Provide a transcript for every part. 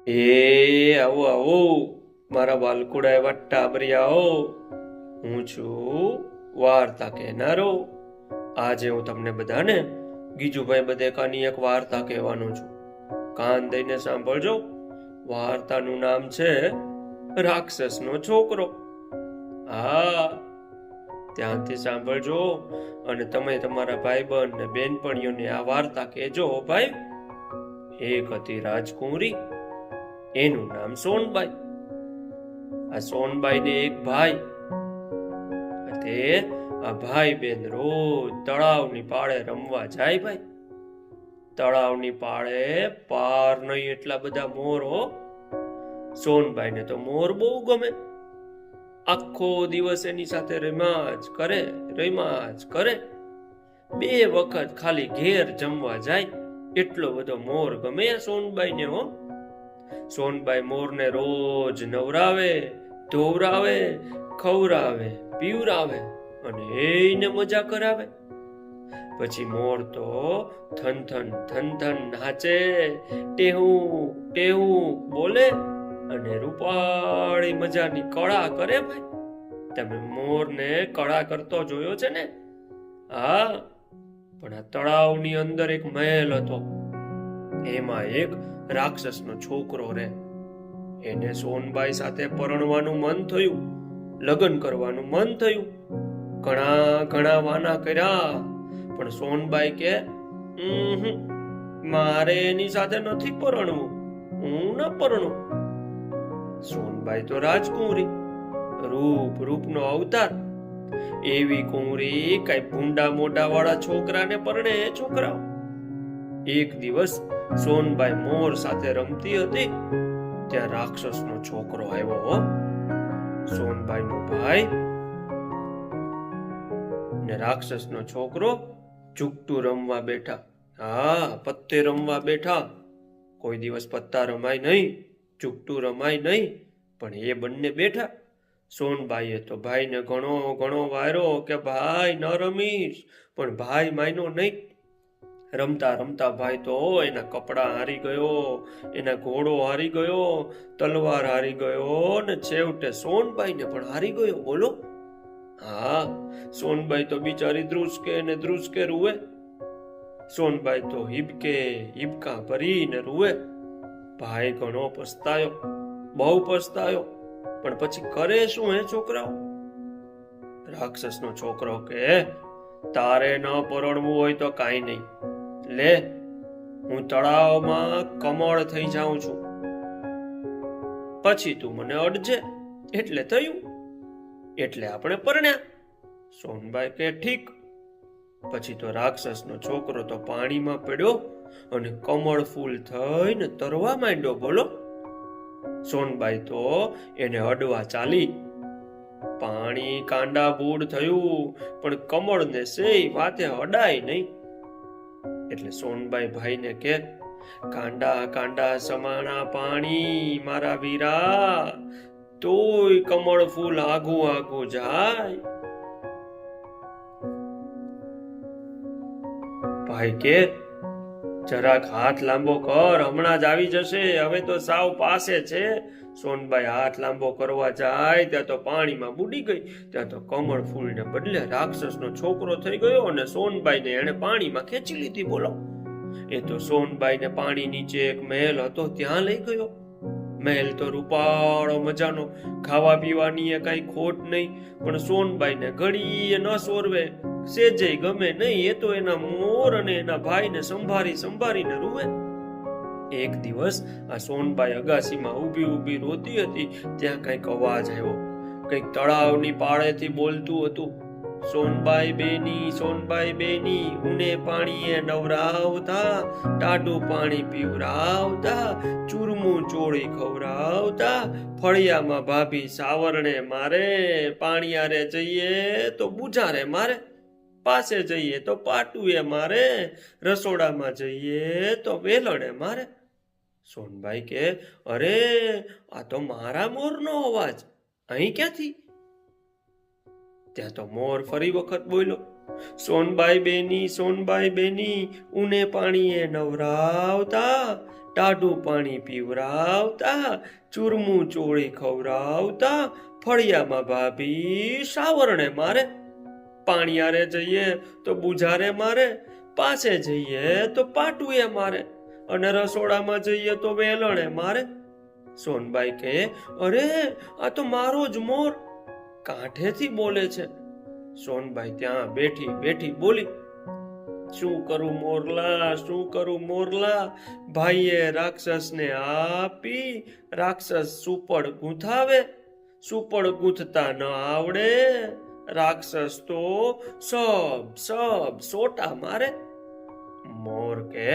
આવો આવો મારા બાલકુડા એવા ટાબરિયાઓ. હું છું વાર્તા કહેનારો. આજે હું તમને બધાને ગીજુભાઈ બધેકાની એક વાર્તા કહેવાનો છું. કાન દઈને સાંભળજો. વાર્તાનું નામ છે રાક્ષસનો છોકરો. હા, ત્યાંથી સાંભળજો અને તમે તમારા ભાઈબંધ ને બેનપણીઓને આ વાર્તા કહેજો. ભાઈ, એક હતી રાજકુંવરી, એનું નામ સોનબાઈ. આ સોનબાઈ ને એક ભાઈ. તે આ ભાઈ બેન રોજ તળાવની પાળે રમવા જાય. ભાઈ, તળાવની પાળે પાર નહીં એટલા બધા મોર હો. સોનબાઈ ને તો મોર બહુ ગમે. આખો દિવસ એની સાથે રમ્યા જ કરે. 2 વખત ખાલી ઘેર જમવા જાય. એટલો બધો મોર ગમે સોનબાઈ ને હો. સોનબાઈ મોરને રોજ નવરાવે, ધોવરાવે, ખવરાવે, પીવરાવે અને એને મજા કરાવે. પછી મોર તો થન નાચે, ટેહું ટેહું બોલે અને રૂપાળી મજાની કળા કરે. ભાઈ, તમે મોરને કળા કરતો જોયો છે ને? હા, પણ આ તળાવની અંદર એક મહેલ હતો. એમાં એક રાક્ષસનો છોકરો રહે. એને સોનબાઈ સાથે પરણવાનું મન થયું, લગ્ન કરવાનું મન થયું. ઘણા વાના કર્યા, પણ સોનબાઈ કે મારે એની સાથે નથી પરણવું, હું ન પરણું. સોનબાઈ તો રાજકુંવરી, રૂપનો અવતાર. એવી કુંવરી કઈ ભૂંડા મોઢા વાળા છોકરાને પરણે છોકરાઓ. એક દિવસ સોનબાઈ મોર સાથે રમતી હતી, ત્યાં રાક્ષસનો છોકરો આવ્યો. સોનબાઈનો ભાઈ ને રાક્ષસનો છોકરો ચૂકટું રમવા બેઠા. હા, પત્તે રમવા બેઠા. કોઈ દિવસ પત્તા રમાય નહીં, ચૂકટું રમાય નહીં, પણ એ બંને બેઠા. સોનબાઈએ તો ભાઈને ઘણો વાયરો કે ભાઈ ન રમીશ, પણ ભાઈ માયનો નહીં. રમતા ભાઈ તો એના કપડા હારી ગયો, એના ઘોડો હારી ગયો, તલવાર હારી ગયો ને છેવટે સોનબાઈને પણ હારી ગયો. બોલો. હા, સોનબાઈ તો બિચારી ધ્રુસકે રૂવે. સોનબાઈ તો હિબકા ભરીને રૂવે. ભાઈ ઘણો પસ્તાયો, બહુ પસ્તાયો, પણ પછી કરે શું હે છોકરાઓ? રાક્ષસનો છોકરો કે તારે ન પરણવું હોય તો કાંઈ નહીં. લે, હું તળાવમાં કમળ થઈ જાઉં છું, પછી તું મને અડજે એટલે થયું. એટલે આપણે પરણ્યા. સોનબાઈ કે ઠીક. પછી તો રાક્ષસનો છોકરો તો પાણીમાં પડ્યો અને કમળ ફૂલ થઈને તરવા માંડ્યો. બોલો. સોનબાઈ તો એને અડવા ચાલી. પાણી કાંડા બૂડ થયું, પણ કમળને સેય વાતે અડાય નહીં. એટલે સોનબાઈ ભાઈને કે કાંડા સમાણા પાણી મારા વીરા, તોય કમળ ફૂલ આગું જાય. ભાઈ કે જરાક હાથ લાંબો કર, હમણાં જ આવી જશે, હવે તો સાવ પાસે છે. સોનબાઈ હાથ લાંબો કરવા જાય ત્યાં તો પાણીમાં બુડી ગઈ. ત્યાં તો કમળ ફૂલને બદલે રાક્ષસનો છોકરો થઈ ગયો અને સોનબાઈને એને પાણીમાં ખેંચી લીધી. બોલો. એ તો સોનબાઈને પાણી નીચે એક મહેલ હતો, ત્યાં લઈ ગયો. મહેલ તો રૂપાળો મજાનો, ખાવા પીવાની એ કઈ ખોટ નહીં, પણ સોનબાઈને ઘડીએ ન સોરવે, સેજે ગમે નહીં. એ તો એના મોર અને એના ભાઈને સંભાળીને રૂવે. એક દિવસ આ સોનબાઈ અગાસીમાં ઊભી રોતી હતી, ત્યાં કઈક અવાજ આવ્યો. કઈક તળાવની પાળેથી બોલતું હતું. સોનબાઈ બેની ઉને પાણીએ નવરાવતા, ટાઢું પાણી પીવરાવતા, ચૂરમું ચોળી ખવરાવતા, ફળિયામાં ભાભી સાવરણે મારે, પાણીયારે જઈએ તો બુજારે મારે, પાસે જઈએ તો પાટુએ મારે, રસોડામાં જઈએ તો વેલણે મારે. સોનબાઈ કે અરે, આ તો મારા મોરનો અવાજ, અહીં ક્યાંથી? ત્યાં તો મોર ફરી વખત બોલ્યો. સોનબાઈ બેની ઉને પાણીએ નવરાવતા, ટાઢું પાણી પીવરાવતા, ચૂરમું ચોળી ખવરાવતા, ફળિયામાં ભાભી સાવરણે મારે, પાણીયારે જઈએ તો બુઝારે મારે, પાસે જઈએ તો પાટુએ મારે, અને રસોડામાં જઈએ તો વેલણે મારે. સોનબાઈ કહે, અરે આ તો મારો જ મોર, કાંઠેથી બોલે છે. સોનબાઈ ત્યાં બેઠી બેઠી બોલી, શું કરું મોરલા, શું કરું મોરલા, ભાઈએ રાક્ષસને આપી, રાક્ષસ સુપડ ગૂંથાવે, સુપડ ગૂંથતા ન આવડે, રાક્ષસ તો સબ સોટા મારે. મોર કે,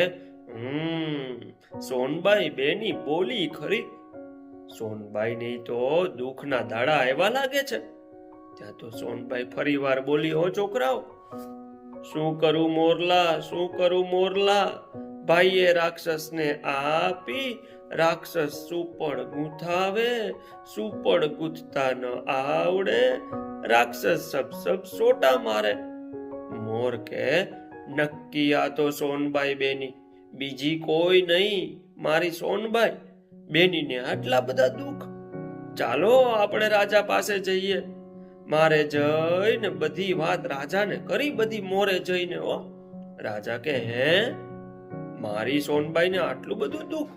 સોનબાઈ બેની બોલી ખરી. સોનબાઈ ની તો દુઃખના દાડા એવા લાગે છે. ત્યાં તો સોનબાઈ ફરીવાર બોલી, ઓ છોકરાઓ, શું કરું મોરલા, શું કરું મોરલા, ભાઈએ રાક્ષસને આપી, રાક્ષસ સુપડ ગૂંથાવે, સુપડ ગૂંથતા ન આવડે, રાક્ષસ સબ સોટા મારે. મોર કે, નક્કી આ તો સોનબાઈ બેની, બીજી કોઈ નહીં, મારી સોનબાઈ બેનીને આટલા બધા દુઃખ. ચાલો આપણે રાજા પાસે જઈએ. મારે જઈને બધી વાત રાજાને કરી, બધી મોરે જઈને. ઓ રાજા કે, હે મારી સોનબાઈને આટલું બધું દુઃખ?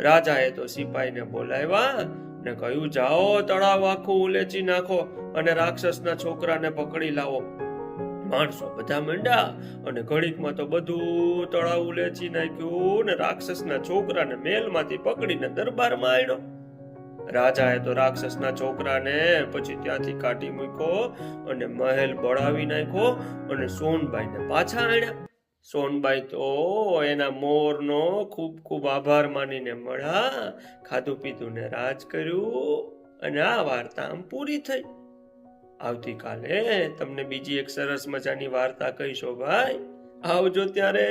રાજાએ તો સિપાહીને બોલાવ્યા ને કહ્યું, જાઓ તળાવ આખું ઉલેચી નાખો અને રાક્ષસના છોકરાને પકડી લાવો. માણસો બધા મંડ્યા અને ઘડીકમાં તો બધું તળાવ ઉલેચી નાખ્યું ને રાક્ષસના છોકરાને મેલમાંથી પકડીને દરબારમાં આવ્યો. રાજાએ તો રાક્ષસના છોકરાને પછી ત્યાંથી કાઢી મૂક્યો અને મહેલ બળાવી નાખ્યો અને સોનબાઈને પાછા આણ્યા. સોનબાઈ તો એના મોરનો ખૂબ ખૂબ આભાર માનીને મળ્યા, ખાધું પીધું ને રાજ કર્યું અને આ વાર્તા આમ પૂરી થઈ. આવતીકાલે તમને બીજી એક સરસ મજાની વાર્તા કહીશો ભાઈ. આવજો ત્યારે.